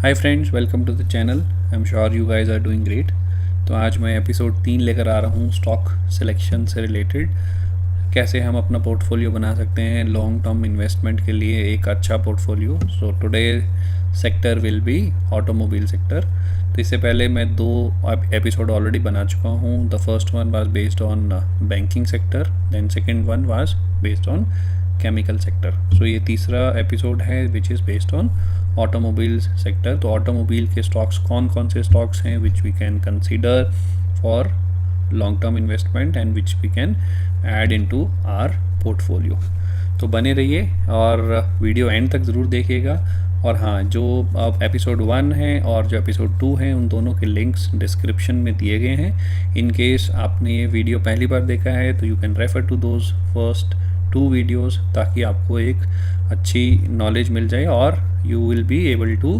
Hi friends, welcome to the channel. I am sure you guys are doing great. तो आज मैं episode 3 लेकर आ रहा हूँ स्टॉक सिलेक्शन से रिलेटेड। कैसे हम अपना पोर्टफोलियो बना सकते हैं लॉन्ग टर्म इन्वेस्टमेंट के लिए एक अच्छा portfolio. So today sector will be automobile sector. तो इससे पहले मैं 2 एपिसोड ऑलरेडी बना चुका हूँ। The first one was based on banking sector, then second one was based on chemical sector. So ये तीसरा एपिसोड है which is based on automobile sector. तो ऑटोमोबाइल के स्टॉक्स कौन कौन से स्टॉक्स हैं which we can consider for long term investment and which we can add into our portfolio. तो बने रहिए और वीडियो एंड तक ज़रूर देखिएगा। और हाँ, जो अब एपिसोड 1 है और जो एपिसोड 2 है उन दोनों के लिंक्स डिस्क्रिप्शन में दिए गए हैं। इन केस आपने ये वीडियो पहली बार देखा है तो you can refer to those first 2 videos, ताकि आपको एक अच्छी नॉलेज मिल जाए और you will be able to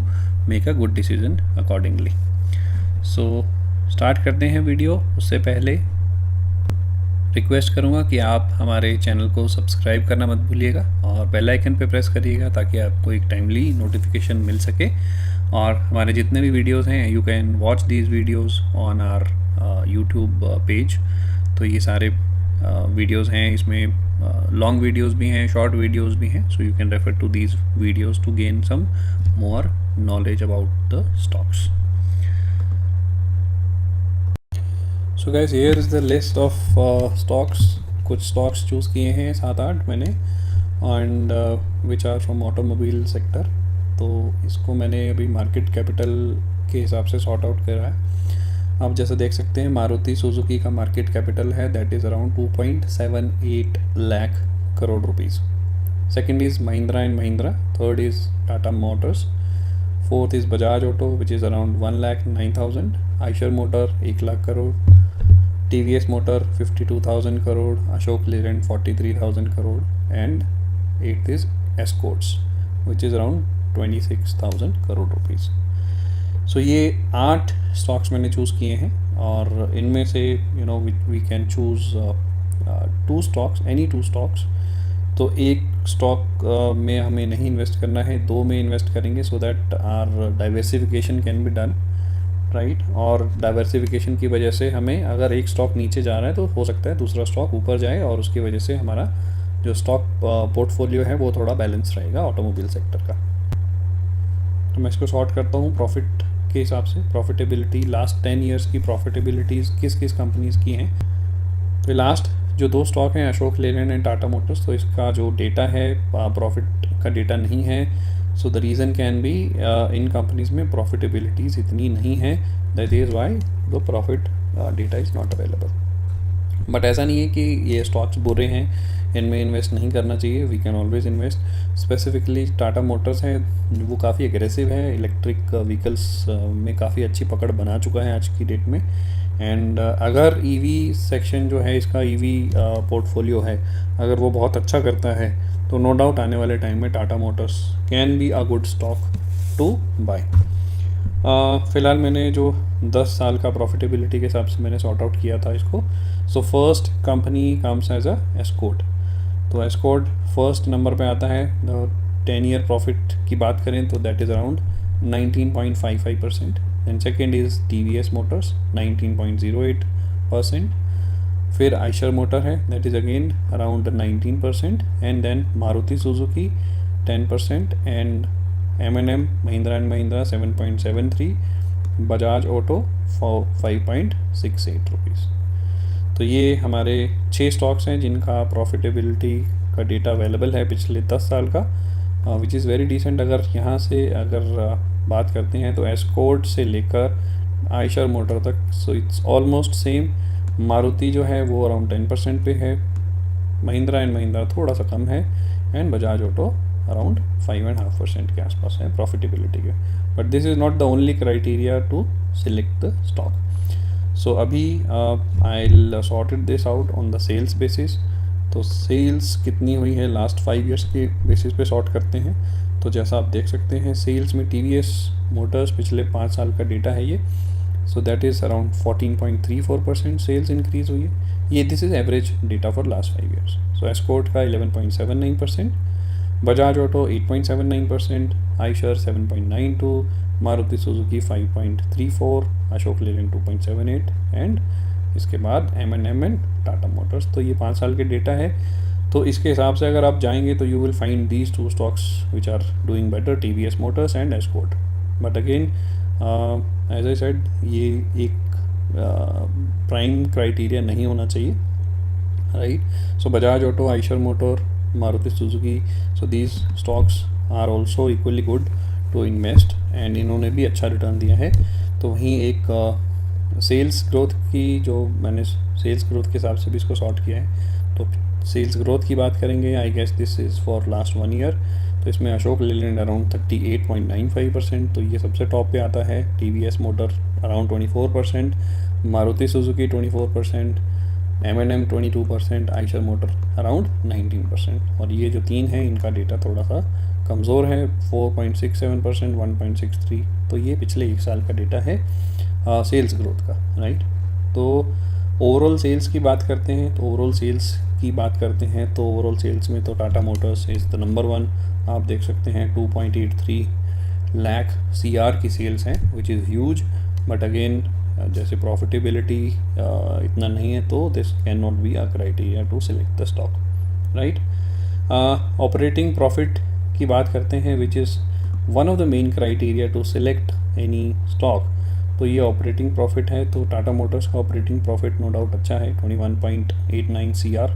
make a good decision accordingly. So start करते हैं वीडियो। उससे पहले रिक्वेस्ट करूँगा कि आप हमारे चैनल को सब्सक्राइब करना मत भूलिएगा और बेल आइकन पे प्रेस करिएगा ताकि आपको एक टाइमली नोटिफिकेशन मिल सके। और हमारे जितने भी वीडियोस हैं you can watch these videos on our YouTube page. तो ये सारे वीडियोस हैं, इसमें लॉन्ग वीडियोस भी हैं, शॉर्ट वीडियोस भी हैं। So you can refer to these videos to gain some more knowledge about the stocks. So guys, here is the list of stocks. कुछ स्टॉक्स चूज़ किए हैं 7-8 मैंने, and which are from automobile sector. तो इसको मैंने अभी market capital के हिसाब से सॉर्ट आउट करा है। आप जैसे देख सकते हैं मारुति सुजुकी का मार्केट कैपिटल है that is around 2.78 lakh crore rupees. Second is Mahindra and Mahindra, third is Tata motors, fourth is Bajaj auto which is around 1,09,000, Eicher motor 1 lakh crore, TVS motor 52,000 crore, Ashok Leyland 43,000 crore, and eighth is Escorts which is around 26,000 crore rupees. So ये 8 stocks मैंने choose किए हैं और इनमें से we can choose 2 stocks, any 2 stocks. तो एक stock में हमें नहीं इन्वेस्ट करना है, 2 में इन्वेस्ट करेंगे so that are diversification can be done, right. और डाइवर्सिफिकेशन की वजह से हमें अगर एक स्टॉक नीचे जा रहा है तो हो सकता है दूसरा स्टॉक ऊपर जाए और उसकी वजह से हमारा जो स्टॉक पोर्टफोलियो है वो थोड़ा बैलेंस रहेगा ऑटोमोबाइल सेक्टर का। तो मैं इसको शॉर्ट करता हूँ प्रॉफिट के हिसाब से। प्रॉफिटेबिलिटी, लास्ट 10 ईयर्स की प्रॉफिटेबिलिटीज़ किस किस कंपनीज़ की हैं। तो लास्ट जो 2 स्टॉक हैं अशोक लेलैंड एंड टाटा मोटर्स, तो इसका जो डेटा है प्रॉफिट का डेटा नहीं है। So the reason can be in companies में प्रॉफिटेबिलिटीज़ इतनी नहीं है, that is why the profit data is not available. But ऐसा नहीं है कि ये स्टॉक्स बुरे हैं, इनमें इन्वेस्ट नहीं करना चाहिए। We can always invest. Specifically Tata motors है वो काफ़ी एग्रेसिव है, इलेक्ट्रिक व्हीकल्स में काफ़ी अच्छी पकड़ बना चुका है आज की डेट में। एंड अगर ईवी सेक्शन जो है इसका, ईवी पोर्टफोलियो है, अगर वो बहुत अच्छा करता है तो नो डाउट आने वाले टाइम में Tata motors can be a good stock to buy. फ़िलहाल मैंने जो 10 साल का प्रॉफिटेबिलिटी के हिसाब से मैंने सॉर्ट आउट किया था इसको। So first company comes as a escort. तो एस्कॉर्ट फर्स्ट नंबर पे आता है। 10 ईयर प्रॉफिट की बात करें तो that is around 19.55%। Then second is TVS motors 19.08%। फिर आयशर मोटर है that is again around 19%। And then Maruti Suzuki 10%। And M&M Mahindra and Mahindra 7.73, Bajaj auto 5.68 rupees. तो ये हमारे 6 स्टॉक्स हैं जिनका प्रॉफिटेबिलिटी का डेटा अवेलेबल है पिछले 10 साल का, विच इज़ वेरी डिसेंट। अगर यहाँ से बात करते हैं तो एस्कॉर्ट से लेकर आयशर मोटर तक, so it's almost same. Maruti जो है वो अराउंड 10% पे है, महिंद्रा एंड महिंद्रा थोड़ा सा कम है, एंड बजाज ऑटो अराउंड 5.5% के आसपास है प्रॉफिटेबिलिटी के। But this is not the only criteria to select the stock. So अभी I will sorted this out on the sales basis. तो सेल्स कितनी हुई है लास्ट 5 ईयर्स के बेसिस पे सॉर्ट करते हैं। तो जैसा आप देख सकते हैं सेल्स में टीवीएस मोटर्स पिछले 5 साल का डेटा है ये। So that is around 14.34% sales increase हुई है ये। This is average data for last 5 years. So escort का 11.79%, Bajaj auto 8.79%, Eicher 7.92, Maruti Suzuki 5.34, Ashok Leyland 2.78 and इसके बाद M&M एंड टाटा मोटर्स। तो ये 5 साल के डेटा है। तो इसके हिसाब से अगर आप जाएंगे तो you will find these 2 stocks which are doing better, TVS motors and escort. But again as I said, ये एक प्राइम क्राइटेरिया नहीं होना चाहिए, right. So Bajaj auto, Eicher motor, Maruti Suzuki, so these stocks are also equally good to invest and इन्होंने भी अच्छा return दिया है। तो वहीं एक सेल्स ग्रोथ की, जो मैंने सेल्स ग्रोथ के हिसाब से भी इसको सॉर्ट किया है, तो सेल्स ग्रोथ की बात करेंगे, I guess this is for last 1 year. तो इसमें अशोक लेलैंड अराउंड 38.95%, तो ये सबसे टॉप पे आता है। TVS motor around 24%, Maruti Suzuki 24%, M&M 22%, Eicher motor around 19%। और ये जो 3 हैं इनका डेटा थोड़ा सा कमज़ोर है, 4.67%, 1.63। तो ये पिछले 1 साल का डेटा है सेल्स ग्रोथ का, राइट। तो ओवरऑल सेल्स की बात करते हैं, तो ओवरऑल सेल्स में तो Tata Motors is the number 1। आप देख सकते हैं 2.83 लाख CR की सेल्स हैं, which is huge. But again जैसे प्रॉफिटेबिलिटी इतना नहीं है, तो this can not be a criteria to select the stock, right. Operating profit की बात करते हैं, which is one of the main criteria to select any stock. तो ये ऑपरेटिंग प्रॉफिट है, तो टाटा मोटर्स का ऑपरेटिंग प्रॉफिट नो डाउट अच्छा है, 21.89 CR।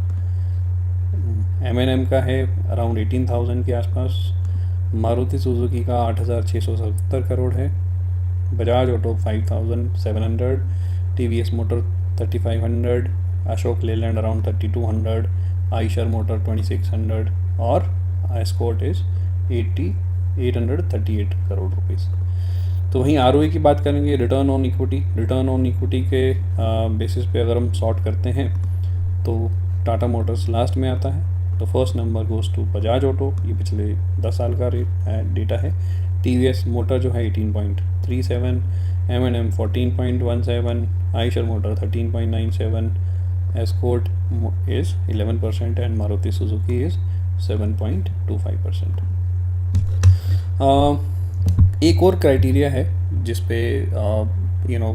M&M का है अराउंड 18,000 के आसपास, मारुति सुजुकी का 8,670 करोड़ है, Bajaj auto 5,700, TVS motor 3,500, Ashok Leyland around 3,200, Eicher motor 2,600 और एस्कॉर्ट इज़ 838 करोड़ रुपीज़। तो वहीं ROE की बात करेंगे, रिटर्न ऑन इक्विटी के बेसिस पे अगर हम सॉर्ट करते हैं तो टाटा मोटर्स लास्ट में आता है। तो first number goes to Bajaj auto, ये पिछले 10 साल का डेटा है। TVS मोटर जो है 18.37, M&M 14.17, Eicher motor 13.97, escort is 11% and Maruti Suzuki is 7.25%। एक और क्राइटेरिया है जिस पे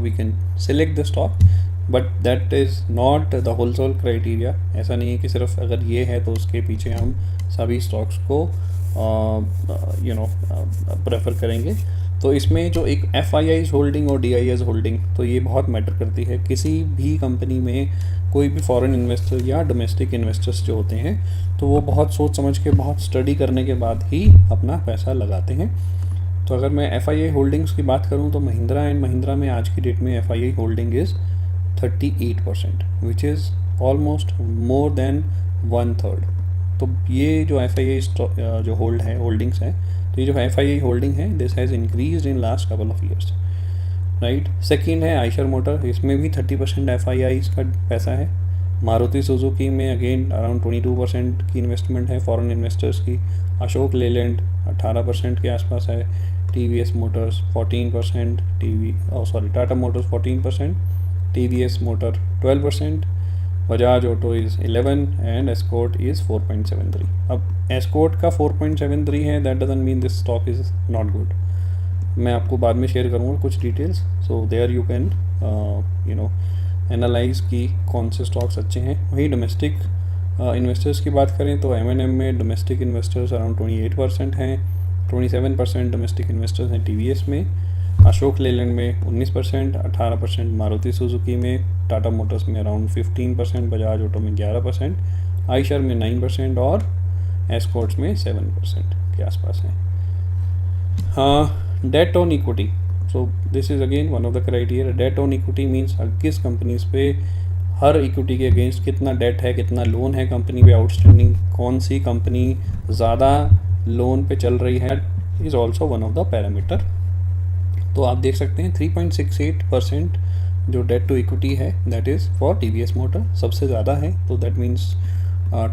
we can select the stock, but that is not the wholesale criteria. ऐसा नहीं है कि सिर्फ अगर ये है तो उसके पीछे हम सभी स्टॉक्स को प्रेफर करेंगे। तो इसमें जो एक FIIs होल्डिंग और DIS होल्डिंग, तो ये बहुत मैटर करती है। किसी भी कंपनी में कोई भी फॉरेन इन्वेस्टर या डोमेस्टिक इन्वेस्टर्स जो होते हैं, तो वो बहुत सोच समझ के, बहुत स्टडी करने के बाद ही अपना पैसा लगाते हैं। तो अगर मैं FII होल्डिंग्स की बात करूं तो महिंद्रा एंड महिंद्रा में आज की डेट में FII holding is 38%, which is almost more than 1/3। तो ये जो FII जो होल्डिंग्स हैं, तो ये जो FII होल्डिंग है, this has increase in last couple of years, right. Second है आइशर मोटर, इसमें भी 30% FII का पैसा है। मारुति सुजुकी में अगेन अराउंड 22% की इन्वेस्टमेंट है फॉरेन इन्वेस्टर्स की। अशोक लेलैंड 18% के आसपास है। TVS motors 14%, Tata motors 14%, TVS motor 12%, Bajaj auto is 11 and escort is 4.73। अब एस्कॉर्ट का 4.73 है, that doesn't mean this stock is not good. मैं आपको बाद में शेयर करूँगा कुछ details, so there you can analyse की कौन से स्टॉक्स अच्छे हैं। वहीं डोमेस्टिक इन्वेस्टर्स की बात करें तो M&M में डोमेस्टिक इन्वेस्टर्स अराउंड 28% हैं, 27% डोमेस्टिक इन्वेस्टर्स हैं TVS में, अशोक लेलैंड में 19%, 18% मारुति सुजुकी में, टाटा मोटर्स में अराउंड 15%, बजाज ऑटो में 11%, आइशर में 9% और एस्कॉर्ट्स में 7% के आसपास हैं। हाँ, debt on equity, so this is again one of the criteria. Debt on equity means किस कंपनीज पे हर इक्विटी के अगेंस्ट कितना डेट है, कितना लोन है कंपनी पे आउटस्टैंडिंग, कौन सी कंपनी ज़्यादा लोन पे चल रही है, is also one of the parameter. तो आप देख सकते हैं 3.68% जो डेट टू इक्विटी है, that is for TVS motor सबसे ज़्यादा है। तो दैट मीन्स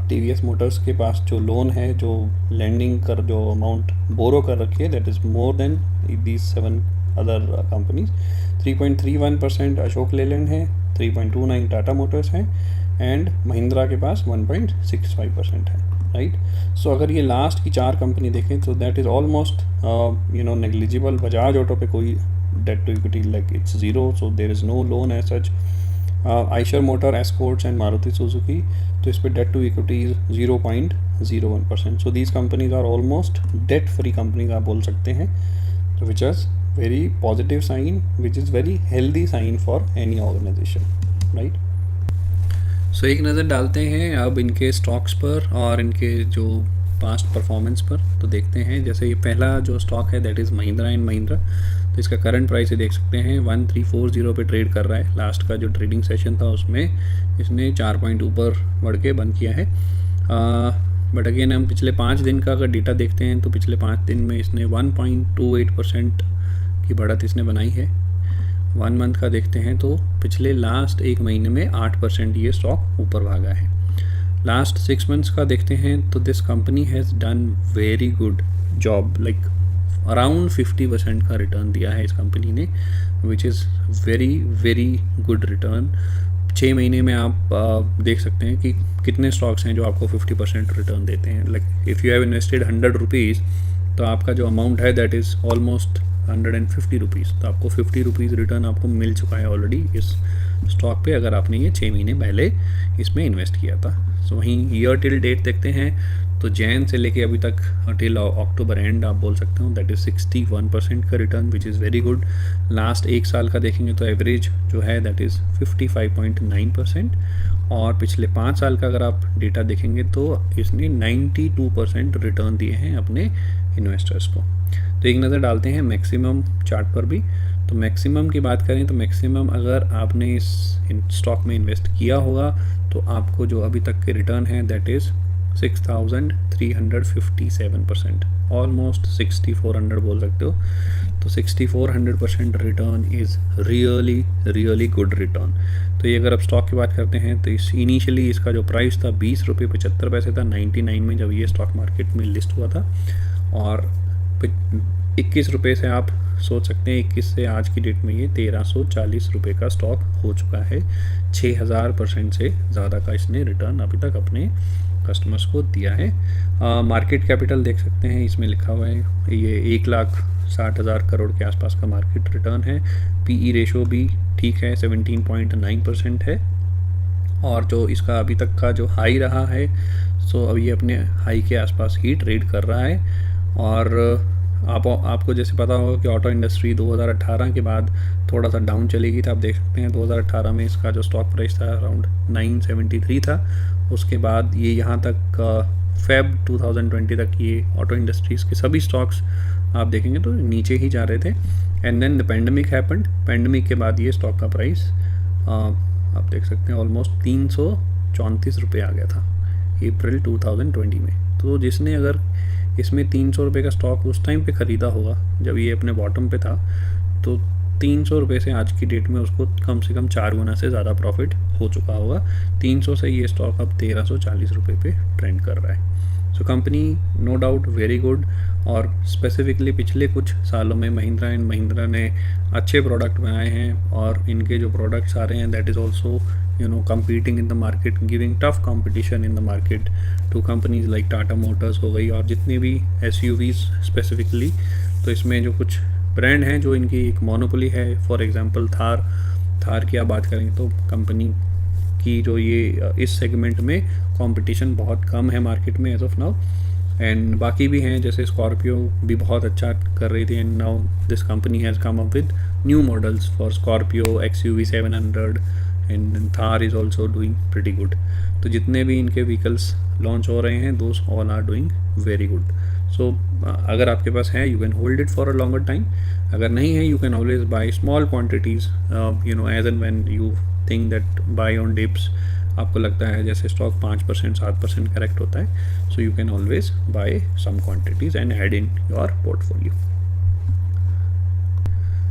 TVS मोटर्स के पास जो लोन है, जो लैंडिंग कर जो अमाउंट बोरो कर रखी है, that is more than these 7 other companies. 3.31% Ashok Leyland है, 3.29 टाटा मोटर्स हैं एंड महिंद्रा के पास 1.65% है। राइट। सो अगर ये लास्ट की 4 कंपनी देखें तो that is almost negligible. Bajaj auto पे कोई debt to equity like it's zero, so there is no loan as such. Eicher motor, Escorts and Maruti Suzuki, तो इस पर debt to equity is 0.01%। So these companies are almost debt free companies आप बोल सकते हैं, which is very positive sign, which is very healthy sign for any organisation, right. So एक नज़र डालते हैं अब इनके स्टॉक्स पर और इनके जो पास्ट परफॉर्मेंस पर। तो देखते हैं, जैसे ये पहला जो स्टॉक है that is Mahindra and Mahindra. तो इसका करंट प्राइस ये देख सकते हैं 1340 पे ट्रेड कर रहा है। लास्ट का जो ट्रेडिंग सेशन था उसमें इसने 4 पॉइंट ऊपर बढ़ के बंद किया है। बट अगेन हम पिछले 5 दिन का अगर डेटा देखते हैं तो पिछले 5 दिन में इसने 1.28% की बढ़त इसने बनाई है। 1 मंथ का देखते हैं तो पिछले लास्ट 1 महीने में 8% ये स्टॉक ऊपर भागा है। लास्ट 6 मंथ्स का देखते हैं तो this company has done very good job, like around 50% का रिटर्न दिया है इस कंपनी ने, विच is very very good return. 6 महीने में आप देख सकते हैं कि कितने स्टॉक्स हैं जो आपको 50% रिटर्न देते हैं। Like if you have invested 100 rupees तो आपका जो अमाउंट है दैट इज़ ऑलमोस्ट 150 रुपीज़, तो आपको 50 रुपीज़ रिटर्न आपको मिल चुका है ऑलरेडी इस स्टॉक पे, अगर आपने ये 6 महीने पहले इसमें इन्वेस्ट किया था। सो वहीं ईयर टिल डेट देखते हैं तो जैन से लेके अभी तक टिल अक्टूबर एंड आप बोल सकते हो दैट इज़ 61% का return, which is very good. Last 1 साल का देखेंगे तो एवरेज जो है दैट इज़ 55.9%, और पिछले 5 साल का अगर आप डेटा देखेंगे तो इसने 92% रिटर्न दिए हैं अपने इन्वेस्टर्स को। तो एक नज़र डालते हैं मैक्सिमम चार्ट पर भी। तो मैक्सिमम की बात करें तो मैक्सिमम अगर आपने इस स्टॉक में इन्वेस्ट किया होगा तो आपको जो अभी तक के रिटर्न है दैट इज़ 6357%, ऑलमोस्ट 6400 बोल सकते हो। तो 6400% return is really really good return. तो ये अगर आप स्टॉक की बात करते हैं तो इस इनिशियली इसका जो प्राइस था 20.75 था 99 में, जब ये स्टॉक मार्केट में लिस्ट हुआ था, और 21 रुपये से आप सोच सकते हैं 21 से आज की डेट में ये 1340 रुपये का स्टॉक हो चुका है। 6000% से ज़्यादा का इसने रिटर्न अभी तक अपने कस्टमर्स को दिया है। मार्केट कैपिटल देख सकते हैं, इसमें लिखा हुआ है ये 1,60,000 करोड़ के आसपास का मार्केट रिटर्न है। पीई रेशो भी ठीक है, 17.9% है, और जो इसका अभी तक का जो हाई रहा है सो अभी ये अपने हाई के आसपास ही ट्रेड कर रहा है। और आपको जैसे पता होगा कि ऑटो इंडस्ट्री 2018 के बाद थोड़ा सा डाउन चली गई था। आप देख सकते हैं 2018 में इसका जो स्टॉक प्राइस था अराउंड 973 था। उसके बाद ये यहाँ तक फेब 2020 तक ये ऑटो इंडस्ट्रीज़ के सभी स्टॉक्स आप देखेंगे तो नीचे ही जा रहे थे। And then the pandemic happened. Pandemic के बाद ये स्टॉक का प्राइस आप देख सकते हैं ऑलमोस्ट 334 रुपये आ गया था अप्रैल 2020 में। तो जिसने अगर इसमें 300 रुपये का स्टॉक उस टाइम पे ख़रीदा होगा जब ये अपने बॉटम पे था, तो 300 रुपये से आज की डेट में उसको कम से कम 4 गुना से ज़्यादा प्रॉफिट हो चुका होगा। 300 से ये स्टॉक अब 1340 रुपये पे ट्रेंड कर रहा है। सो company no doubt very good, और स्पेसिफिकली पिछले कुछ सालों में महिंद्रा एंड महिंद्रा ने अच्छे प्रोडक्ट बनाए हैं, और इनके जो प्रोडक्ट्स आ रहे हैं that is also competing in the market, giving tough competition in the market to companies like Tata Motors हो गई, और जितने भी SUVs स्पेसिफिकली। तो इसमें जो कुछ ब्रांड हैं जो इनकी एक मोनोपोली है, फॉर एग्जांपल थार की आप बात करें तो कंपनी की जो ये इस सेगमेंट में कंपटीशन बहुत कम है मार्केट में एज ऑफ नाउ। एंड बाकी भी हैं, जैसे स्कॉर्पियो भी बहुत अच्छा कर रही थी, and now this company has come up with new models for Scorpio, XUV 700 and Thar is also doing pretty good. तो जितने भी इनके व्हीकल्स लॉन्च हो रहे हैं those all are doing very good. So अगर आपके पास है you can hold it for a longer time, अगर नहीं है you can always buy small quantities as and when you think that buy on dips. आपको लगता है जैसे स्टॉक 5% 7% करेक्ट होता है, so you can always buy some quantities and add in your portfolio.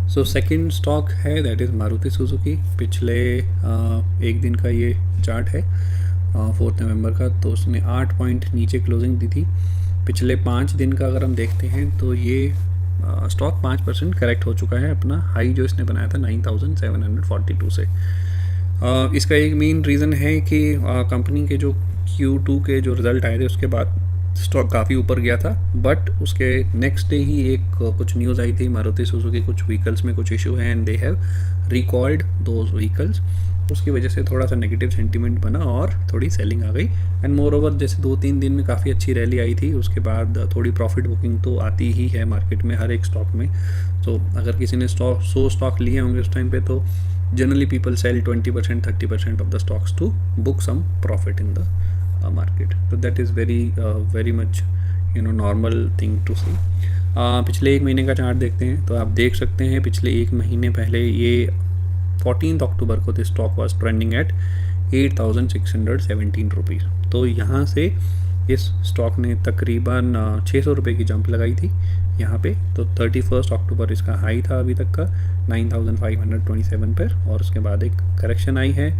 So second stock है that is Maruti Suzuki. पिछले 1 दिन का ये चार्ट है 4 नवंबर का, तो उसने 8 पॉइंट नीचे क्लोजिंग दी थी। पिछले 5 दिन का अगर हम देखते हैं तो ये स्टॉक 5% करेक्ट हो चुका है। अपना हाई जो इसने बनाया था 9742 से, इसका एक मेन रीज़न है कि कंपनी के जो Q2 के जो रिज़ल्ट आए थे उसके बाद स्टॉक काफ़ी ऊपर गया था, बट उसके नेक्स्ट डे ही एक कुछ न्यूज़ आई थी, मारुति सुजुकी कुछ व्हीकल्स में कुछ इशू है and they have recalled those vehicles. उसकी वजह से थोड़ा सा नेगेटिव सेंटीमेंट बना और थोड़ी सेलिंग आ गई। एंड मोर ओवर जैसे 2-3 दिन में काफ़ी अच्छी रैली आई थी, उसके बाद थोड़ी प्रॉफिट बुकिंग तो आती ही है मार्केट में हर एक स्टॉक में। तो अगर किसी ने 100 स्टॉक लिए होंगे उस टाइम पे, तो generally people sell 20% 30% of the stocks to book some profit in the market. So that is very much normal thing to see. पिछले एक महीने का चार्ट देखते हैं तो आप देख सकते हैं पिछले एक महीने पहले ये 14 अक्टूबर को this stock was trending at 8,617 rupees. तो यहाँ से इस स्टॉक ने तकरीबन 600 रुपये की जंप लगाई थी यहाँ पे। तो 31 अक्टूबर इसका हाई था अभी तक का 9,527 पर, और उसके बाद एक करेक्शन आई है।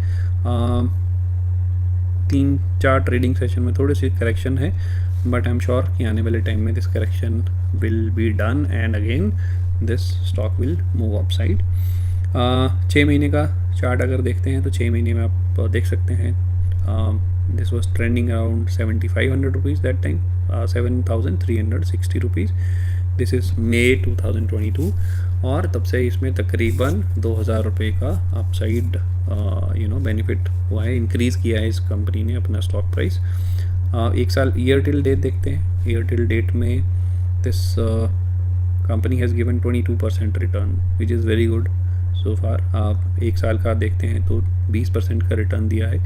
3-4 ट्रेडिंग सेशन में थोड़ी सी करेक्शन है, बट आई एम श्योर कि आने वाले टाइम में this correction will be done and again this stock will move up side. 6 महीने का चार्ट अगर देखते हैं तो 6 महीने में आप देख सकते हैं this was trending around 7,500 rupees that time, 7,360 rupees. This is May 2022 और तब से इसमें तकरीबन 2,000 रुपये का अपसाइड बेनिफिट हुआ है, इंक्रीज़ किया है इस कंपनी ने अपना स्टॉक प्राइस। एक साल ईयर टिल डेट देखते हैं। ईयर टिल डेट में this company has given 22% return which is very good so far. आप एक साल का देखते हैं तो 20% का रिटर्न दिया है।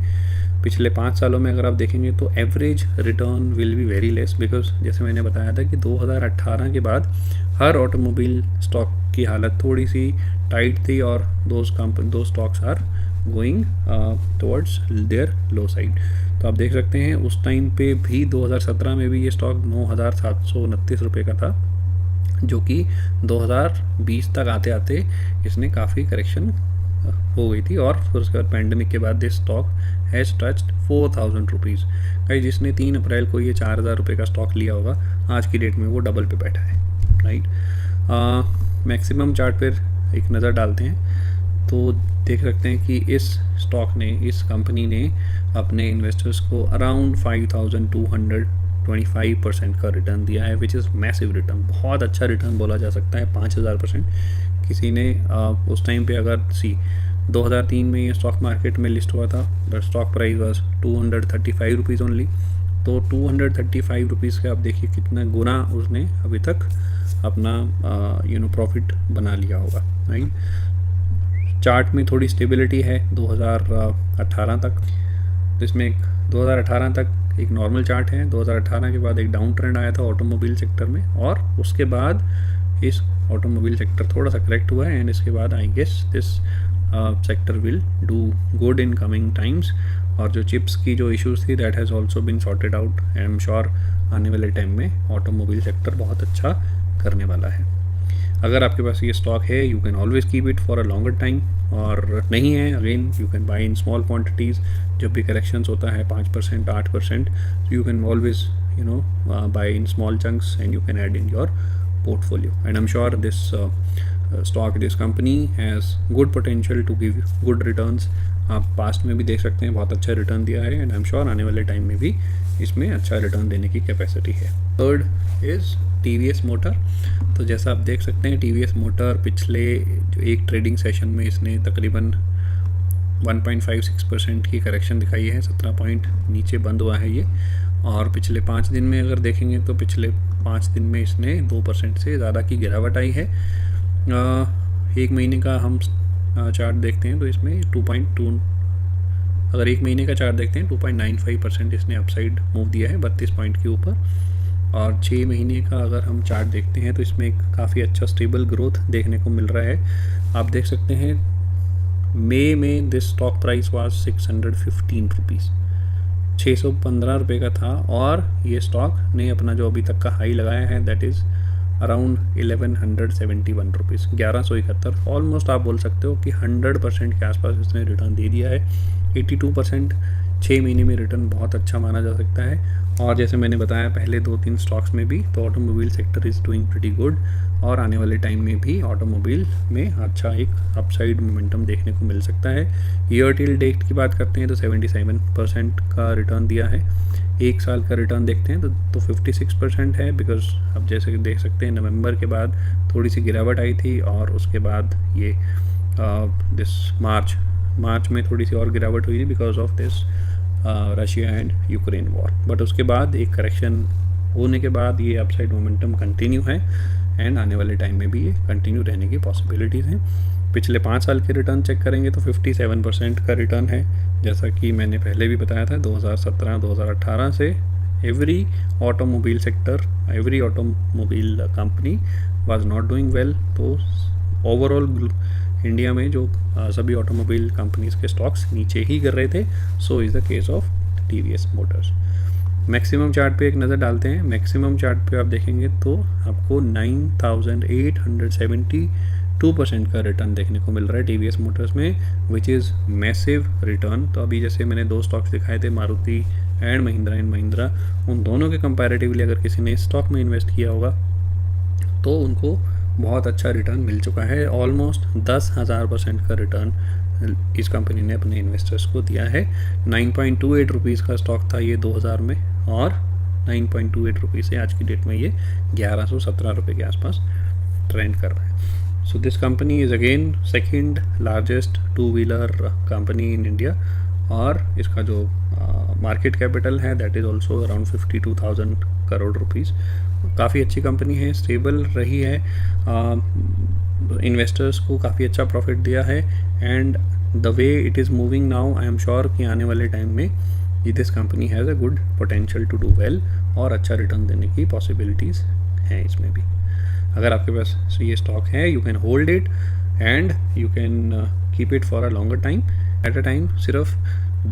पिछले 5 सालों में अगर आप देखेंगे तो average return will be very less, because जैसे मैंने बताया था कि 2018 के बाद हर ऑटोमोबाइल स्टॉक की हालत थोड़ी सी टाइट थी और दो stocks are going towards their low side. तो आप देख सकते हैं उस टाइम पे भी 2017 में भी ये स्टॉक 9,729 रुपये का था, जो कि 2020 तक आते आते इसने काफ़ी करेक्शन हो गई थी, और फिर उसके बाद पैंडमिक के बाद this stock has touched 4,000 rupees. कहीं जिसने 3 अप्रैल को ये 4,000 रुपये का स्टॉक लिया होगा, आज की डेट में वो डबल पे बैठा है, राइट। मैक्सिमम चार्ट पर एक नज़र डालते हैं तो देख सकते हैं कि इस स्टॉक ने, इस कंपनी ने अपने इन्वेस्टर्स को अराउंड 5,225% का रिटर्न दिया है, विच इज़ मैसिव रिटर्न। बहुत अच्छा रिटर्न बोला जा सकता है, 5,000%। किसी ने उस टाइम पे अगर 2003 में ये स्टॉक मार्केट में लिस्ट हुआ था, the stock price was 235 rupees only. तो 235 रुपीज़ का आप देखिए कितना गुना उसने अभी तक अपना प्रॉफिट बना लिया होगा, राइट। चार्ट में थोड़ी स्टेबिलिटी है 2018 तक, तो इसमें 2018 तक एक नॉर्मल चार्ट है। 2018 के बाद एक डाउन ट्रेंड आया था ऑटोमोबाइल सेक्टर में, और उसके बाद इस ऑटोमोबाइल सेक्टर थोड़ा सा करेक्ट हुआ है, एंड इसके बाद I guess this sector will do good in coming times. और जो चिप्स की जो इश्यूज थी that has also been sorted out. I am sure आने वाले टाइम में ऑटोमोबाइल सेक्टर बहुत अच्छा करने वाला है। अगर आपके पास ये स्टॉक है, you can always keep it for a longer time, और नहीं है again you can by in small quantities. जब भी करेक्शंस होता है 5% 8%, you can always by in small chunks and you can add in your portfolio, and I'm sure this this company has good potential to give good returns. आप past में भी देख सकते हैं बहुत अच्छा रिटर्न दिया है, एंड आई एम श्योर आने वाले टाइम में भी इसमें अच्छा रिटर्न देने की कैपेसिटी है। Third is TVS motor. तो जैसा आप देख सकते हैं TVS मोटर पिछले जो एक ट्रेडिंग सेशन में इसने तकरीबन 1.56% की करेक्शन दिखाई है, 17 पॉइंट नीचे बंद हुआ है ये। और पिछले 5 दिन में अगर देखेंगे तो पिछले 5 दिन में इसने 2% से ज़्यादा की गिरावट आई है। एक महीने का हम चार्ट देखते हैं तो इसमें 2.2, अगर एक महीने का चार्ट देखते हैं 2.95% इसने अपसाइड मूव दिया है 32 पॉइंट के ऊपर। और 6 महीने का अगर हम चार्ट देखते हैं तो इसमें एक काफ़ी अच्छा स्टेबल ग्रोथ देखने को मिल रहा है। आप देख सकते हैं मई में this stock price was 615 rupees, 615 रुपये का था, और ये स्टॉक ने अपना जो अभी तक का हाई लगाया है that is around 1171 rupees, 1171। Almost आप बोल सकते हो कि 100% के आसपास इसने रिटर्न दे दिया है। 82% 6 महीने में रिटर्न बहुत अच्छा माना जा सकता है। और जैसे मैंने बताया पहले 2-3 स्टॉक्स में भी, तो automobile sector is doing pretty good, और आने वाले टाइम में भी ऑटोमोबाइल में अच्छा एक अपसाइड मोमेंटम देखने को मिल सकता है। ईयर टिल डेट की बात करते हैं तो 77% का रिटर्न दिया है। एक साल का रिटर्न देखते हैं तो 56% है, बिकॉज अब जैसे कि देख सकते हैं नवंबर के बाद थोड़ी सी गिरावट आई थी, और उसके बाद ये दिस मार्च में थोड़ी सी और गिरावट हुई थी because of this Russia and Ukraine war. But उसके बाद एक करेक्शन होने के बाद ये अपसाइड मोमेंटम कंटिन्यू है, एंड आने वाले टाइम में भी ये कंटिन्यू रहने की पॉसिबिलिटीज़ हैं। पिछले 5 साल के रिटर्न चेक करेंगे तो 57% का रिटर्न है। जैसा कि मैंने पहले भी बताया था, 2017-2018 से every automobile sector, every automobile company was not doing well. तो ओवरऑल इंडिया में जो सभी ऑटोमोबाइल कंपनीज के स्टॉक्स नीचे ही गिर रहे थे। So is the case of TVS Motors. Maximum chart पे एक नज़र डालते हैं। मैक्सिमम चार्ट पे आप देखेंगे तो आपको 9872% का रिटर्न देखने को मिल रहा है टीवीएस मोटर्स में, विच इज़ मैसिव रिटर्न। तो अभी जैसे मैंने 2 स्टॉक्स दिखाए थे, मारुति एंड महिंद्रा, उन दोनों के कंपैरेटिवली अगर किसी ने स्टॉक में इन्वेस्ट किया होगा तो उनको बहुत अच्छा रिटर्न मिल चुका है। ऑलमोस्ट 10,000% का रिटर्न इस कंपनी ने अपने इन्वेस्टर्स को दिया है। 9.28 रुपीज़ का स्टॉक था ये 2000 में, और 9.28 रुपीज़ से आज की डेट में ये 1117 रुपये के आसपास ट्रेंड कर रहा है। So this company is again second largest two-wheeler company in India, और इसका जो मार्केट कैपिटल है that is also around 52,000 crore rupees. काफ़ी अच्छी कंपनी है, स्टेबल रही है, इन्वेस्टर्स को काफ़ी अच्छा प्रॉफिट दिया है, and the way it is moving now, I am sure कि आने वाले टाइम में this company has a good potential to do well, और अच्छा रिटर्न देने की पॉसिबिलिटीज़ हैं इसमें भी। अगर आपके पास ये स्टॉक है, you can hold it and you can keep it for a longer time. Eight a time सिर्फ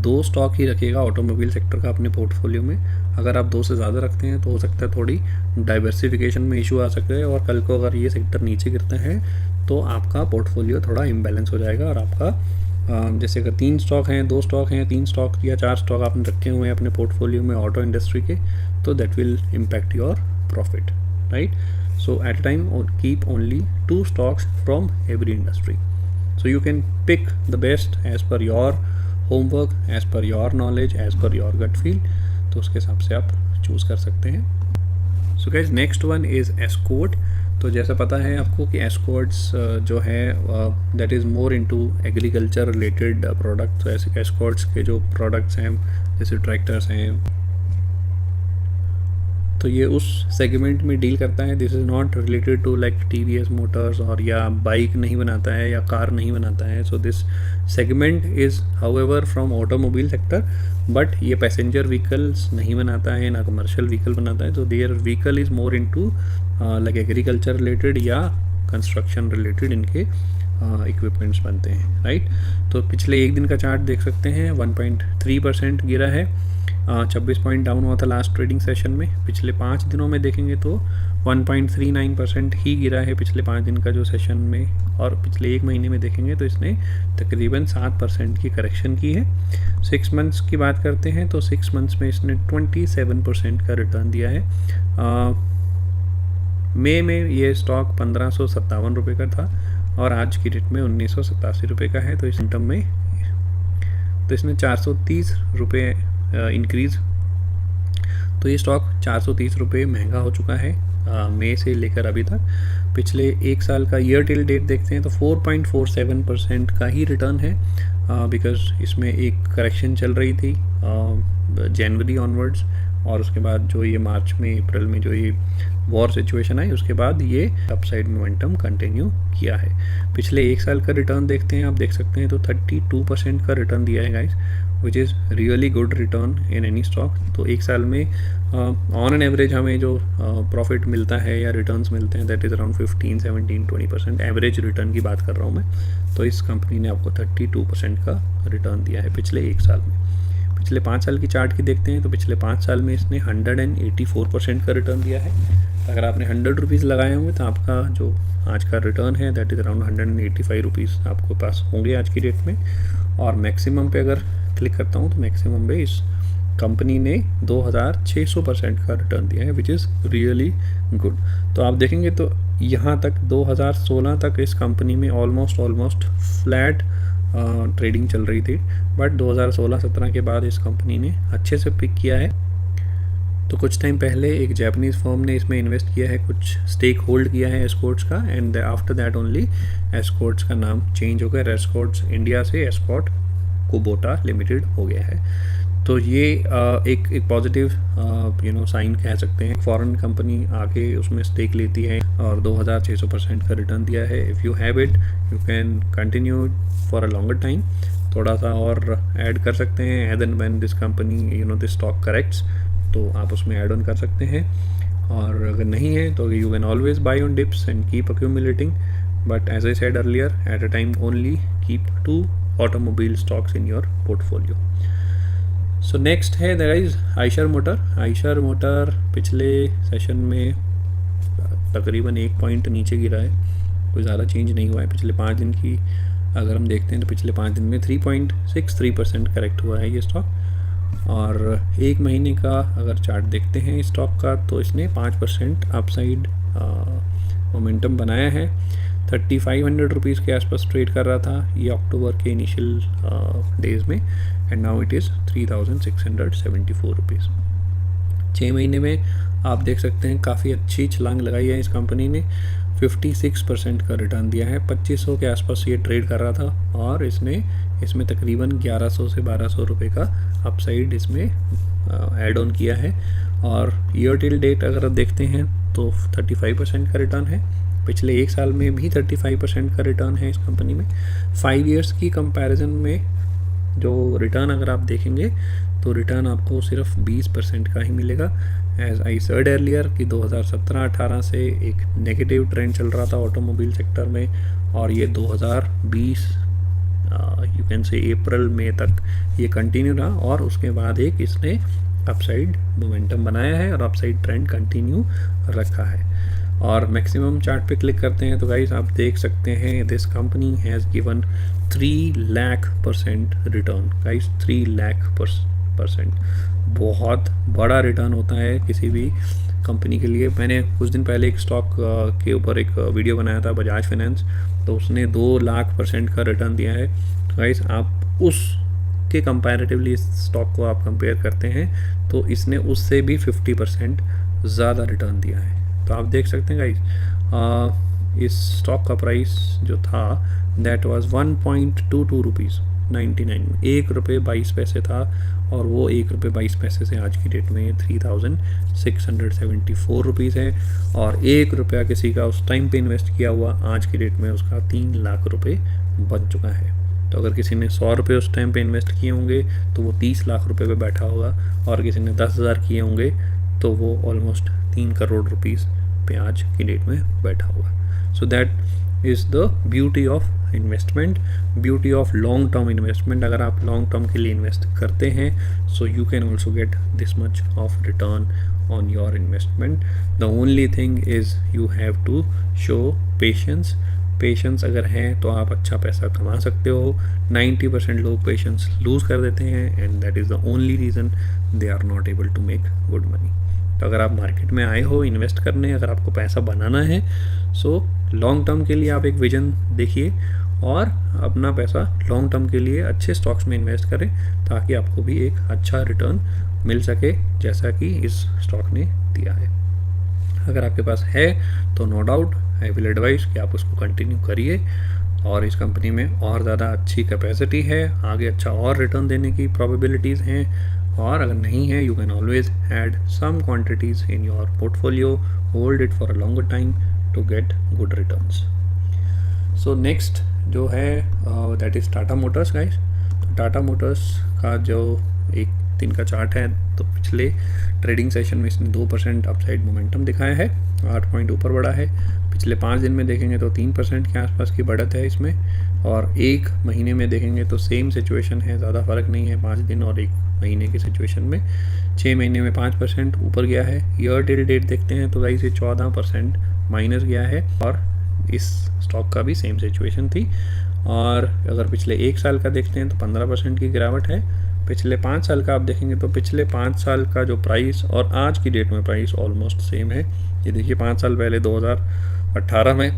2 स्टॉक ही रखिएगा ऑटोमोबाइल सेक्टर का अपने पोर्टफोलियो में। अगर आप 2 से ज़्यादा रखते हैं तो हो सकता है थोड़ी डाइवर्सिफिकेशन में इशू आ सकता है, और कल को अगर ये सेक्टर नीचे गिरता है तो आपका पोर्टफोलियो थोड़ा इम्बैलेंस हो जाएगा, और आपका जैसे अगर 3 स्टॉक हैं, 2 स्टॉक हैं, 3 स्टॉक या 4 स्टॉक आपने रखे हुए हैं अपने पोर्टफोलियो में ऑटो इंडस्ट्री के, तो that will impact your profit, right. So at a time keep only 2 stocks from every industry, so you can pick the best as per your homework, as per your knowledge, as per your gut feel, तो उसके हिसाब से आप choose कर सकते हैं। So guys, next one is escort. तो जैसा पता है आपको कि एस्कॉर्ट्स जो है that is more into agriculture related products. तो ऐसे एस्कॉर्ट्स के जो प्रोडक्ट्स हैं जैसे ट्रैक्टर्स हैं, तो ये उस सेगमेंट में डील करता है। This is not related to like TVS motors, और या बाइक नहीं बनाता है या कार नहीं बनाता है। So this segment is however from automobile sector, but ये पैसेंजर व्हीकल्स नहीं बनाता है, ना कमर्शियल व्हीकल बनाता है। तो their vehicle is more into like agriculture related या कंस्ट्रक्शन रिलेटेड इनके इक्विपमेंट्स बनते हैं, राइट। तो पिछले एक दिन का चार्ट देख सकते हैं, 1.3% गिरा है, 26 पॉइंट डाउन हुआ था लास्ट ट्रेडिंग सेशन में। पिछले 5 दिनों में देखेंगे तो 1.39% ही गिरा है पिछले 5 दिन का जो सेशन में, और पिछले 1 महीने में देखेंगे तो इसने तकरीबन 7% की करेक्शन की है। 6 मंथ्स की बात करते हैं तो 6 मंथ्स में इसने 27% का रिटर्न दिया है। मई में ये स्टॉक 1557 रुपये का था, और आज की डेट में 1987 रुपये का है। तो इस टर्म में तो इसने 430 रुपये इंक्रीज़, तो ये स्टॉक 430 रुपये महंगा हो चुका है मई से लेकर अभी तक। पिछले 1 साल का ईयर टिल डेट देखते हैं तो 4.47% का ही रिटर्न है, बिकॉज इसमें एक करेक्शन चल रही थी जनवरी ऑनवर्ड्स, और उसके बाद जो ये मार्च में अप्रैल में जो ये वॉर सिचुएशन आई उसके बाद ये अपसाइड मोमेंटम कंटिन्यू किया है। पिछले 1 साल का रिटर्न देखते हैं, आप देख सकते हैं तो 32% का रिटर्न दिया है guys, which is really good return in any stock. तो 1 साल में ऑन एन एवरेज हमें जो प्रॉफिट मिलता है या रिटर्न्स मिलते हैं that is around 15, 17, 20% average return की बात कर रहा हूँ मैं। तो इस कंपनी ने आपको 32% का रिटर्न दिया है पिछले 1 साल में। पिछले 5 साल की चार्ट की देखते हैं तो पिछले 5 साल में इसने 184% का रिटर्न दिया है। अगर आपने 100 रुपीज़ लगाए होंगे तो आपका जो आज का रिटर्न है दैट इज़ अराउंड 185 रुपीज़ आपके पास होंगे आज की डेट में। और मैक्सिमम पे अगर क्लिक करता हूँ तो मैक्सिमम पे इस कंपनी ने 2600% का रिटर्न दिया है, विच इज़ रियली गुड। तो आप देखेंगे तो यहाँ तक 2016 तक इस कंपनी में ऑलमोस्ट फ्लैट ट्रेडिंग चल रही थी, बट 2016-17 के बाद इस कंपनी ने अच्छे से पिक किया है। तो कुछ टाइम पहले एक जापानीज़ फर्म ने इसमें इन्वेस्ट किया है, कुछ स्टेक होल्ड किया है एस्कॉर्ट्स का, and after that only Escorts का नाम चेंज हो गया, एस्कॉर्ट्स इंडिया से एस्कॉर्ट कुबोटा लिमिटेड हो गया है। तो ये एक पॉजिटिव साइन कह सकते हैं। फॉरेन कंपनी आके उसमें स्टेक लेती है और 2600% का रिटर्न दिया है। If you have it you can continue for a longer time, थोड़ा सा और ऐड कर सकते हैं as and when this company this stock corrects, तो आप उसमें ऐड ऑन कर सकते हैं। और अगर नहीं है तो you can always buy on dips and keep accumulating, but as I said earlier at a time only keep 2 automobile stocks in your portfolio. So next है guys Eicher motor. Eicher motor पिछले session में तकरीबन 1 point नीचे गिरा है, कोई ज़्यादा change नहीं हुआ है। पिछले 5 दिन की अगर हम देखते हैं तो पिछले 5 दिन में 3.63% करेक्ट हुआ है ये स्टॉक। और 1 महीने का अगर चार्ट देखते हैं स्टॉक का तो इसने 5% अपसाइड मोमेंटम बनाया है। 3500 रुपीज़ के आसपास ट्रेड कर रहा था ये अक्टूबर के इनिशियल डेज में, and now it is 3674 rupees. 6 महीने में आप देख सकते हैं काफ़ी अच्छी छलांग लगाई है इस कंपनी ने, 56% का रिटर्न दिया है। 2500 के आसपास ये ट्रेड कर रहा था और इसमें तकरीबन 1100 से 1200 रुपये का अपसाइड इसमें ऐड ऑन किया है। और ईयर टिल डेट अगर आप देखते हैं तो 35% का रिटर्न है। पिछले 1 साल में भी 35% का रिटर्न है इस कंपनी में। 5 इयर्स की कंपैरिजन में जो रिटर्न अगर आप देखेंगे तो रिटर्न आपको सिर्फ 20% का ही मिलेगा। एज आई सेड अर्लियर कि 2017-18 से एक नेगेटिव ट्रेंड चल रहा था ऑटोमोबाइल सेक्टर में, और ये 2020 यू कैन से अप्रैल मई तक ये कंटिन्यू रहा, और उसके बाद एक इसने अपसाइड मोमेंटम बनाया है और अपसाइड ट्रेंड कंटिन्यू रखा है। और मैक्सिमम चार्ट पे क्लिक करते हैं तो गाइस आप देख सकते हैं this company has given 3,00,000% return. Guys 3,00,000% बहुत बड़ा रिटर्न होता है किसी भी कंपनी के लिए। मैंने कुछ दिन पहले एक स्टॉक के ऊपर एक वीडियो बनाया था, बजाज फाइनेंस, तो उसने 2,00,000% का रिटर्न दिया है। तो गाइस आप उसके कंपैरेटिवली इस स्टॉक को आप कंपेयर करते हैं तो इसने उससे भी 50% ज़्यादा रिटर्न दिया है। तो आप देख सकते हैं गाइस इस स्टॉक का प्राइस जो था दैट वाज 1.22 रुपीज़ 99 में, 1 रुपये 22 पैसे था, और वो 1 रुपये 22 पैसे से आज की डेट में 3,674 रुपीज़ है। और 1 रुपया किसी का उस टाइम पे इन्वेस्ट किया हुआ आज की डेट में उसका 3 लाख रुपये बन चुका है। तो अगर किसी ने 100 रुपये उस टाइम पे इन्वेस्ट किए होंगे तो वो 30 लाख रुपये पे बैठा होगा, और किसी ने 10,000 किए होंगे तो वो ऑलमोस्ट 3 करोड़ रुपीज़ पे आज की डेट में बैठा होगा। So that is the beauty of investment, beauty of long term investment. अगर आप लॉन्ग टर्म के लिए इन्वेस्ट करते हैं so you can also get this much of return on your investment. The only thing is you have to show patience. Patience अगर है तो आप अच्छा पैसा कमा सकते हो। 90% लोग पेशेंस लूज़ कर देते हैं, and that is the only reason they are not able to make good money. तो अगर आप मार्केट में आए हो इन्वेस्ट करने, अगर आपको पैसा बनाना है सो लॉन्ग टर्म के लिए आप एक विजन देखिए और अपना पैसा लॉन्ग टर्म के लिए अच्छे स्टॉक्स में इन्वेस्ट करें, ताकि आपको भी एक अच्छा रिटर्न मिल सके जैसा कि इस स्टॉक ने दिया है। अगर आपके पास है तो no doubt I will advice कि आप उसको कंटिन्यू करिए, और इस कंपनी में और ज़्यादा अच्छी कैपेसिटी है, आगे अच्छा और रिटर्न देने की प्रोबेबिलिटीज़ हैं। और अगर नहीं है you can always add some quantities in your portfolio, hold it for a longer time to get good returns. So next जो है that is Tata Motors guys. तो टाटा मोटर्स का जो एक दिन का चार्ट है तो पिछले ट्रेडिंग सेशन में इसने 2% अपसाइड मोमेंटम दिखाया है, 8 पॉइंट ऊपर बढ़ा है। पिछले 5 दिन में देखेंगे तो 3% के आसपास की बढ़त है इसमें, और 1 महीने में देखेंगे तो सेम सिचुएशन है, ज़्यादा फर्क नहीं है 5 दिन और 1 महीने की सिचुएशन में। 6 महीने में 5% ऊपर गया है। ईयर टिल डेट देखते हैं तो गाइस ये 14% माइनस गया है, और इस स्टॉक का भी सेम सिचुएशन थी। और अगर पिछले 1 साल का देखते हैं तो 15% की गिरावट है, पिछले 5 साल का आप देखेंगे तो पिछले 5 साल का जो प्राइस और आज की डेट में प्राइस ऑलमोस्ट सेम है। ये देखिए 5 साल पहले 2018 में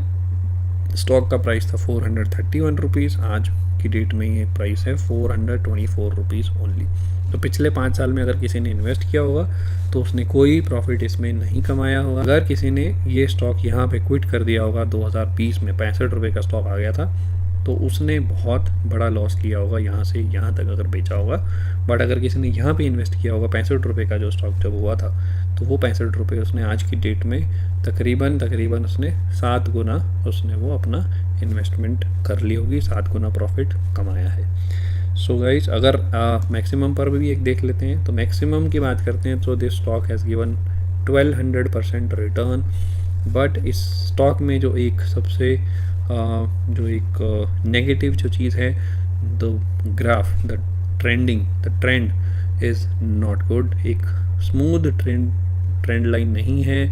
स्टॉक का प्राइस था 431 रुपीज़, आज की डेट में ये प्राइस है 424 रुपीज़ ओनली। तो पिछले 5 साल में अगर किसी ने इन्वेस्ट किया होगा तो उसने कोई प्रॉफिट इसमें नहीं कमाया होगा। अगर किसी ने ये स्टॉक यहाँ पे क्विट कर दिया होगा 2020 में 65 रुपये का स्टॉक आ गया था, तो उसने बहुत बड़ा लॉस किया होगा यहाँ से यहाँ तक अगर बेचा होगा। बट अगर किसी ने यहाँ पे इन्वेस्ट किया होगा 65 रुपये का जो स्टॉक जब हुआ था, तो वो 65 रुपये उसने आज की डेट में तकरीबन उसने 7 गुना उसने वो अपना इन्वेस्टमेंट कर ली होगी, 7 गुना प्रॉफिट कमाया है। सो गाइस, अगर मैक्सिमम पर भी एक देख लेते हैं तो मैक्सिमम की बात करते हैं तो this stock has given 1200% return. But इस स्टॉक में जो एक सबसे जो एक नेगेटिव जो चीज़ है, the graph, the trend is not good. एक स्मूथ ट्रेंड लाइन नहीं है,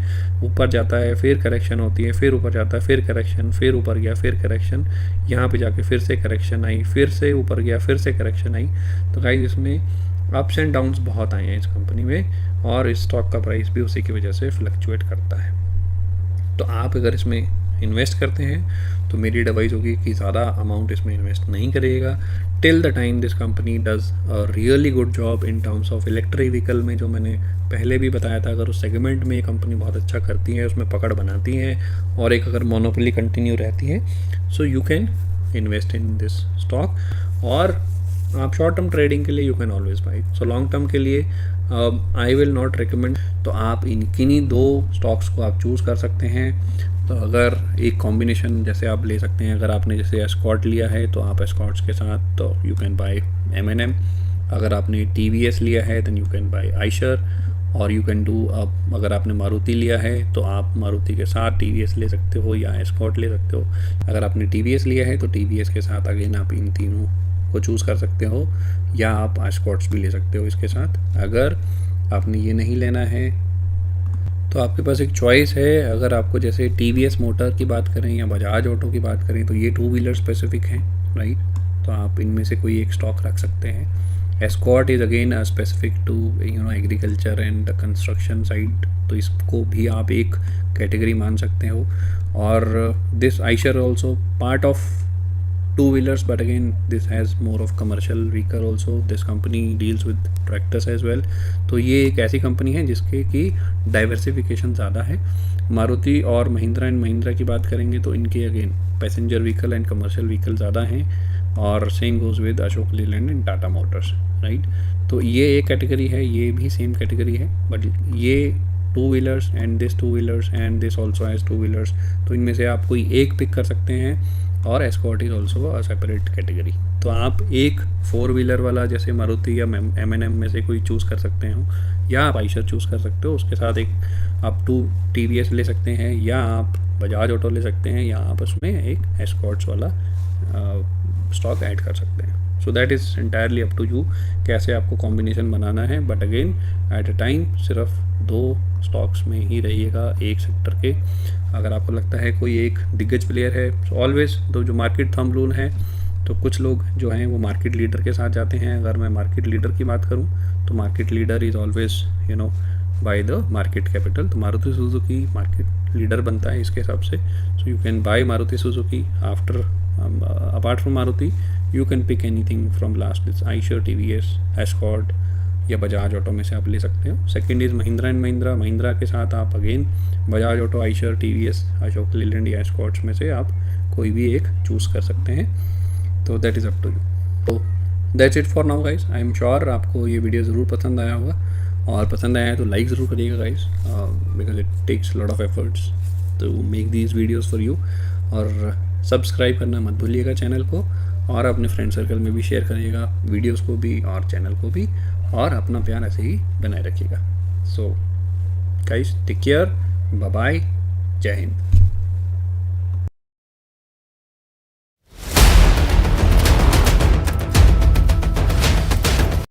ऊपर जाता है फिर करेक्शन होती है, फिर ऊपर जाता है फिर करेक्शन, फिर ऊपर गया फिर करेक्शन, यहाँ पे जाके फिर से करेक्शन आई, फिर से ऊपर गया फिर से करेक्शन आई। तो गाइस इसमें अप्स एंड डाउन्स बहुत आए हैं इस कंपनी में, और इस स्टॉक का प्राइस भी उसी की वजह से फ्लक्चुएट करता है। तो आप अगर इसमें इन्वेस्ट करते हैं तो मेरी एडवाइस होगी कि ज़्यादा अमाउंट इसमें इन्वेस्ट नहीं करिएगा till the time this company does a really good job in terms of electric vehicle में, जो मैंने पहले भी बताया था। अगर उस सेगमेंट में ये कंपनी बहुत अच्छा करती है, उसमें पकड़ बनाती है और एक अगर मोनोपोली कंटिन्यू रहती है, so you can invest in this stock. और आप शॉर्ट टर्म ट्रेडिंग के लिए you can always by. So long term के लिए आई विल नॉट रिकमेंड। तो आप किन्हीं 2 स्टॉक्स को आप चूज़ कर सकते हैं। तो अगर एक कॉम्बिनेशन जैसे आप ले सकते हैं, अगर आपने जैसे एस्कॉर्ट लिया है तो आप एस्कॉर्ट्स के साथ तो यू कैन बाई M&M। अगर आपने TVS लिया है then you can buy Eicher, और यू कैन डू अगर आपने मारुति लिया है तो आप मारुति के साथ TVS ले सकते हो या एस्कॉर्ट ले सकते हो। अगर आपने TVS लिया है तो TVS के साथ अगेन आप इन तीनों को चूज़ कर सकते हो, या आप एस्कॉर्ट्स भी ले सकते हो इसके साथ। अगर आपने ये नहीं लेना है तो आपके पास एक चॉइस है। अगर आपको जैसे TVS मोटर की बात करें या बजाज ऑटो की बात करें तो ये 2 व्हीलर स्पेसिफिक हैं, राइट। तो आप इनमें से कोई एक स्टॉक रख सकते हैं। Escort is again specific to agriculture and construction side, तो इसको भी आप एक कैटेगरी मान सकते हो। और this Eicher also part of 2 wheelers, but again this has more of commercial vehicle also. This company deals with tractors as well. तो ये एक ऐसी कंपनी है जिसके की डाइवर्सिफिकेशन ज़्यादा है। मारुति और महिंद्रा एंड महिंद्रा की बात करेंगे तो इनके again passenger vehicle and commercial vehicle ज़्यादा हैं, और same goes with Ashok Leyland and Tata Motors, right. तो ये एक कैटेगरी है, ये भी सेम कैटेगरी है, बट ये 2 wheelers and this 2 wheelers and this also has 2 wheelers. तो इनमें से आप कोई एक पिक कर सकते हैं, और escort is also a separate category. तो आप एक 4 व्हीलर वाला जैसे मारुति या M&M में से कोई चूज़ कर सकते हो, या आप आइशर चूज़ कर सकते हो, उसके साथ एक आप 2 TVS ले सकते हैं, या आप बजाज ऑटो ले सकते हैं, या आप उसमें एक एस्कॉर्ट्स वाला स्टॉक ऐड कर सकते हैं। So that is entirely up to you कैसे आपको कॉम्बिनेशन बनाना है। But again at a time सिर्फ 2 स्टॉक्स में ही रहिएगा एक सेक्टर के। अगर आपको लगता है कोई एक दिग्गज प्लेयर है, ऑलवेज तो जो मार्केट थंब रूल है, तो कुछ लोग जो हैं वो मार्केट लीडर के साथ जाते हैं। अगर मैं मार्केट लीडर की बात करूं तो market leader is always by the market capital. तो मारुति सुजुकी मार्केट लीडर बनता है इसके हिसाब से। So you can buy Maruti Suzuki after apart from Maruti you can pick anything from last this Eicher, TVS, Escort या बजाज ऑटो में से आप ले सकते हो। Second is Mahindra and Mahindra. Mahindra के साथ आप again Bajaj auto, Eicher, TVS, Ashok Leyland या एस्कॉर्ट्स में से आप कोई भी एक चूज़ कर सकते हैं। तो that is up to you. तो that's it for now guys. I am sure आपको ये वीडियो ज़रूर पसंद आया होगा, और पसंद आया है तो लाइक ज़रूर करिएगा guys, because it takes lot of efforts to make these videos for you. और सब्सक्राइब करना मत भूलिएगा चैनल को, और अपने फ्रेंड सर्कल में भी शेयर करिएगा वीडियोज़ को भी और चैनल को भी, और अपना प्यार ऐसे ही बनाए रखिएगा। So guys take care, bye bye, जय हिंद।